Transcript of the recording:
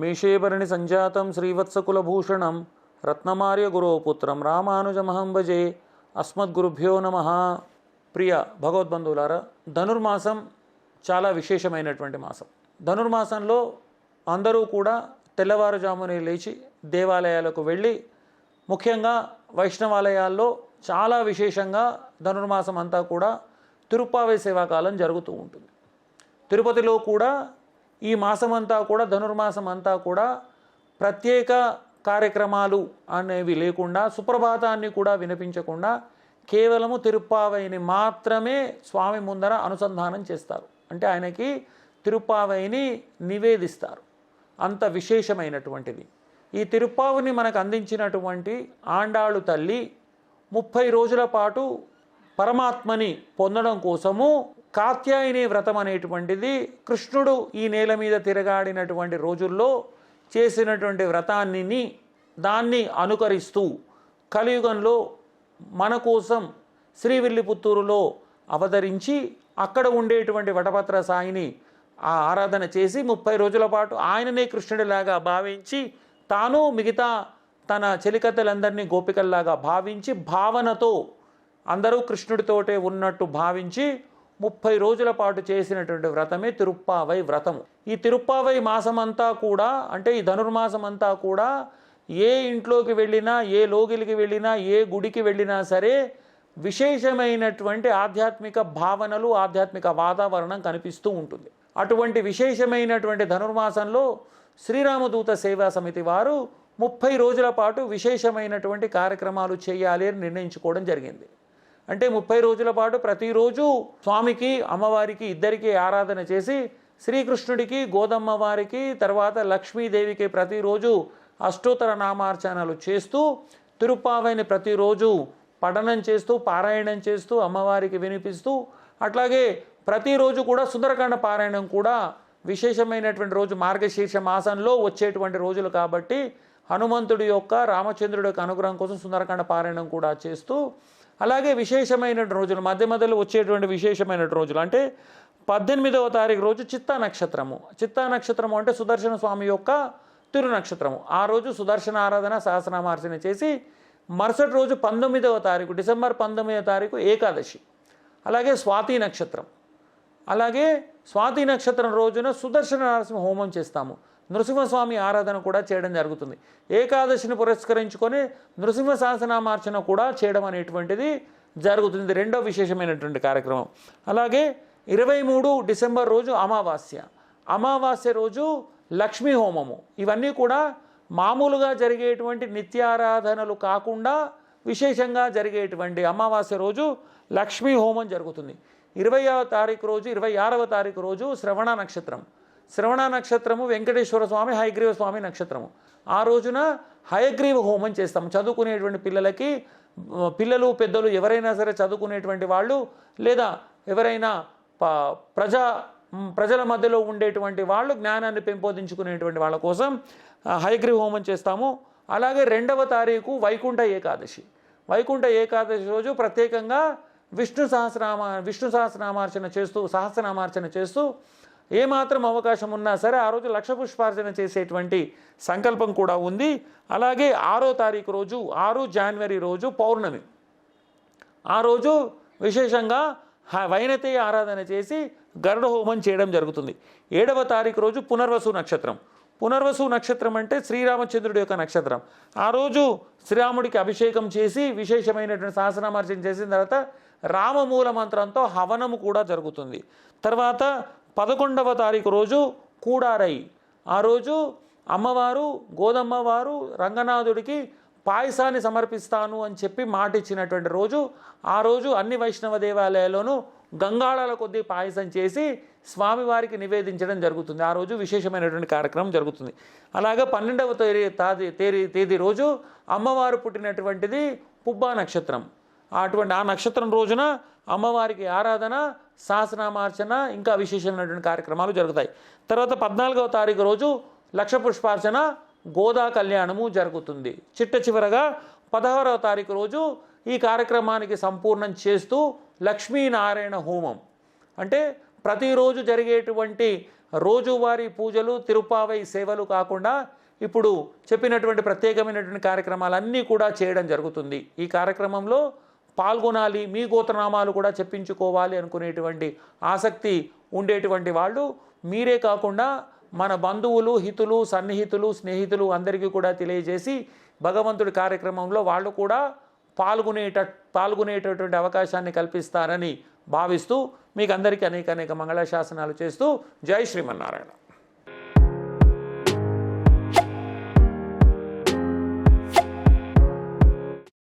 మేషేభరణి సంజాతం శ్రీవత్సకులభూషణం రత్నమార్య గురోపుత్రం రామానుజమహం భజే. అస్మద్గురుభ్యో నమః. ప్రియ భగవద్బంధువులారా, ధనుర్మాసం చాలా విశేషమైనటువంటి మాసం. ధనుర్మాసంలో అందరూ కూడా తెల్లవారుజామునే లేచి దేవాలయాలకు వెళ్ళి, ముఖ్యంగా వైష్ణవాలయాల్లో చాలా విశేషంగా ధనుర్మాసం అంతా కూడా తిరుప్పావై సేవాకాలం జరుగుతూ ఉంటుంది. తిరుపతిలో కూడా ఈ మాసమంతా కూడా, ధనుర్మాసం అంతా కూడా ప్రత్యేక కార్యక్రమాలు అనేవి లేకుండా, సుప్రభాతాన్ని కూడా వినిపించకుండా కేవలము తిరుప్పావైని మాత్రమే స్వామి ముందర అనుసంధానం చేస్తారు. అంటే ఆయనకి తిరుప్పావైని నివేదిస్తారు. అంత విశేషమైనటువంటిది ఈ తిరుప్పావుని మనకు అందించినటువంటి ఆండాళ్ళు తల్లి 30 రోజుల పాటు పరమాత్మని పొందడం కోసము కాత్యాయని వ్రతం అనేటువంటిది కృష్ణుడు ఈ నేల మీద తిరగాడినటువంటి రోజుల్లో చేసినటువంటి వ్రతాన్ని దాన్ని అనుకరిస్తూ కలియుగంలో మన కోసం శ్రీవిల్లిపుత్తూరులో అవతరించి అక్కడ ఉండేటువంటి వటపత్ర సాయిని ఆ ఆరాధన చేసి 30 రోజుల పాటు ఆయననే కృష్ణుడిలాగా భావించి, తాను మిగతా తన చెలికత్తెలందరినీ గోపికల్లాగా భావించి, భావనతో అందరూ కృష్ణుడితోటే ఉన్నట్టు భావించి 30 రోజుల పాటు చేసినటువంటి వ్రతమే తిరుప్పావై వ్రతము. ఈ తిరుప్పావై మాసమంతా కూడా, అంటే ఈ ధనుర్మాసం అంతా కూడా ఏ ఇంట్లోకి వెళ్ళినా, ఏ లోగిలికి వెళ్ళినా, ఏ గుడికి వెళ్ళినా సరే విశేషమైనటువంటి ఆధ్యాత్మిక భావనలు, ఆధ్యాత్మిక వాతావరణం కనిపిస్తూ ఉంటుంది. అటువంటి విశేషమైనటువంటి ధనుర్మాసంలో శ్రీరామదూత సేవా సమితి వారు 30 రోజుల పాటు విశేషమైనటువంటి కార్యక్రమాలు చేయాలి అని నిర్ణయించుకోవడం జరిగింది. అంటే 30 రోజుల పాటు ప్రతిరోజు స్వామికి, అమ్మవారికి ఇద్దరికీ ఆరాధన చేసి, శ్రీకృష్ణుడికి, గోదమ్మ వారికి, తర్వాత లక్ష్మీదేవికి ప్రతిరోజు అష్టోత్తర నామార్చనలు చేస్తూ, తిరుప్పావైని ప్రతిరోజు పఠనం చేస్తూ, పారాయణం చేస్తూ, అమ్మవారికి వినిపిస్తూ, అట్లాగే ప్రతిరోజు కూడా సుందరకాండ పారాయణం కూడా విశేషమైనటువంటి రోజు మార్గశీర్ష మాసంలో వచ్చేటువంటి రోజులు కాబట్టి హనుమంతుడి యొక్క, రామచంద్రుడి యొక్క అనుగ్రహం కోసం సుందరకాండ పారాయణం కూడా చేస్తూ, అలాగే విశేషమైన రోజులు మధ్యలో వచ్చేటువంటి విశేషమైన రోజులు అంటే 18వ తారీఖు రోజు చిత్తా నక్షత్రము. చిత్తా నక్షత్రము అంటే సుదర్శన స్వామి యొక్క తిరు నక్షత్రము. ఆ రోజు సుదర్శన ఆరాధన, సహస్రనామార్చన చేసి మరుసటి రోజు 19వ తారీఖు, డిసెంబర్ 19వ తారీఖు ఏకాదశి. అలాగే స్వాతి నక్షత్రం. అలాగే స్వాతి నక్షత్రం రోజున సుదర్శన నరసింహ హోమం చేస్తాము. నృసింహస్వామి ఆరాధన కూడా చేయడం జరుగుతుంది. ఏకాదశిని పురస్కరించుకొని నృసింహ సహస్రనామార్చన కూడా చేయడం అనేటువంటిది జరుగుతుంది. రెండో విశేషమైనటువంటి కార్యక్రమం. అలాగే 23 డిసెంబర్ రోజు అమావాస్య. అమావాస్య రోజు లక్ష్మీ హోమము. ఇవన్నీ కూడా మామూలుగా జరిగేటువంటి నిత్యారాధనలు కాకుండా విశేషంగా జరిగేటువంటి అమావాస్య రోజు లక్ష్మీ హోమం జరుగుతుంది. 20వ తారీఖు రోజు, 26వ తారీఖు రోజు శ్రవణ నక్షత్రం. శ్రవణ నక్షత్రము వెంకటేశ్వర స్వామి, హయగ్రీవ స్వామి నక్షత్రము. ఆ రోజున హయగ్రీవ హోమం చేస్తాం. చదువుకునేటువంటి పిల్లలకి, పిల్లలు పెద్దలు ఎవరైనా సరే చదువుకునేటువంటి వాళ్ళు, లేదా ఎవరైనా ప్రజల మధ్యలో ఉండేటువంటి వాళ్ళు జ్ఞానాన్ని పెంపొందించుకునేటువంటి వాళ్ళ కోసం హయగ్రీవ హోమం చేస్తాము. అలాగే 2వ తారీఖు వైకుంఠ ఏకాదశి. వైకుంఠ ఏకాదశి రోజు ప్రత్యేకంగా విష్ణు సహస్రనామార్చన చేస్తూ, సహస్రనామార్చన చేస్తూ, ఏమాత్రం అవకాశం ఉన్నా సరే ఆ రోజు లక్ష పుష్పార్చన చేసేటువంటి సంకల్పం కూడా ఉంది. అలాగే 6వ తారీఖు రోజు, 6 జనవరి రోజు పౌర్ణమి. ఆ రోజు విశేషంగా వైనతేయ ఆరాధన చేసి గరుడ హోమం చేయడం జరుగుతుంది. 7వ తారీఖు రోజు పునర్వసు నక్షత్రం. పునర్వసు నక్షత్రం అంటే శ్రీరామచంద్రుడి యొక్క నక్షత్రం. ఆ రోజు శ్రీరాముడికి అభిషేకం చేసి విశేషమైనటువంటి సహస్రనామార్చన చేసిన తర్వాత రామమూల మంత్రంతో హవనము కూడా జరుగుతుంది. తర్వాత 11వ తారీఖు రోజు కూడారై. ఆ రోజు అమ్మవారు, గోదమ్మవారు రంగనాథుడికి పాయసాన్ని సమర్పిస్తాను అని చెప్పి మాట ఇచ్చినటువంటి రోజు. ఆ రోజు అన్ని వైష్ణవ దేవాలయాల్లోనూ గంగాళాల కొద్దీ పాయసం చేసి స్వామివారికి నివేదించడం జరుగుతుంది. ఆ రోజు విశేషమైనటువంటి కార్యక్రమం జరుగుతుంది. అలాగే 12వ తేదీ రోజు అమ్మవారు పుట్టినటువంటిది పుబ్బా నక్షత్రం. అటువంటి ఆ నక్షత్రం రోజున అమ్మవారికి ఆరాధన, సహస్రనామార్చన, ఇంకా విశేషమైనటువంటి కార్యక్రమాలు జరుగుతాయి. తర్వాత 14వ తారీఖు రోజు లక్ష పుష్పార్చన, గోదా కళ్యాణము జరుగుతుంది. చివరగా 16వ తారీఖు రోజు ఈ కార్యక్రమానికి సంపూర్ణం చేస్తూ లక్ష్మీనారాయణ హోమం. అంటే ప్రతిరోజు జరిగేటువంటి రోజువారీ పూజలు తిరుపావై సేవలు కాకుండా ఇప్పుడు చెప్పినటువంటి ప్రత్యేకమైనటువంటి కార్యక్రమాలన్నీ కూడా చేయడం జరుగుతుంది. ఈ కార్యక్రమంలో పాల్గొనాలి, మీ గోత్రనామాలు కూడా చెప్పించుకోవాలి అనుకునేటువంటి ఆసక్తి ఉండేటువంటి వాళ్ళు మీరే కాకుండా మన బంధువులు, హితులు, సన్నిహితులు, స్నేహితులు అందరికీ కూడా తెలియజేసి భగవంతుడి కార్యక్రమంలో వాళ్ళు కూడా పాల్గొనేటటువంటి అవకాశాన్ని కల్పిస్తారని భావిస్తూ మీకు అందరికీ అనేక మంగళ శాసనాలు చేస్తూ జై శ్రీమన్నారాయణ.